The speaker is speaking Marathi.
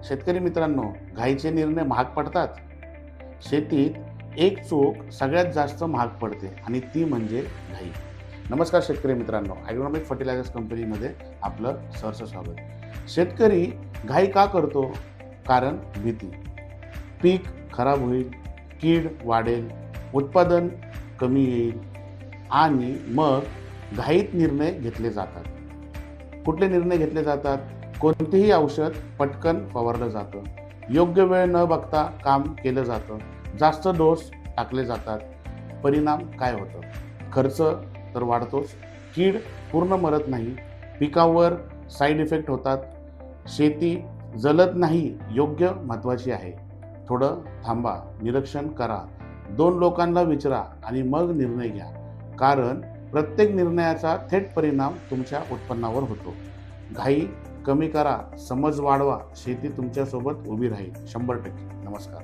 शेतकरी मित्रांनो, घाईचे निर्णय महाग पडतात. शेतीत एक चूक सगळ्यात जास्त महाग पडते आणि ती म्हणजे घाई. नमस्कार शेतकरी मित्रांनो, ॲग्रोनॉमिक फर्टिलायझर्स कंपनीमध्ये आपलं सहर्ष स्वागत. शेतकरी घाई का करतो? कारण भीती. पीक खराब होईल, कीड वाढेल, उत्पादन कमी येईल आणि मग घाईत निर्णय घेतले जातात. कुठले निर्णय घेतले जातात? कोणतेही औषध पटकन फवारलं जातं, योग्य वेळ न बघता काम केलं जातं, जास्त डोस टाकले जातात. परिणाम काय होतं? खर्च तर वाढतोच, कीड पूर्ण मरत नाही, पिकावर साईड इफेक्ट होतात, शेती जलत नाही. योग्य महत्त्वाची आहे. थोडं थांबा, निरीक्षण करा, 2 लोकांना विचारा आणि मग निर्णय घ्या. कारण प्रत्येक निर्णयाचा थेट परिणाम तुमच्या उत्पन्नावर होतो. घाई कमी करा, समज वाढवा, शेती तुमच्यासोबत उभी राहील 100%. नमस्कार.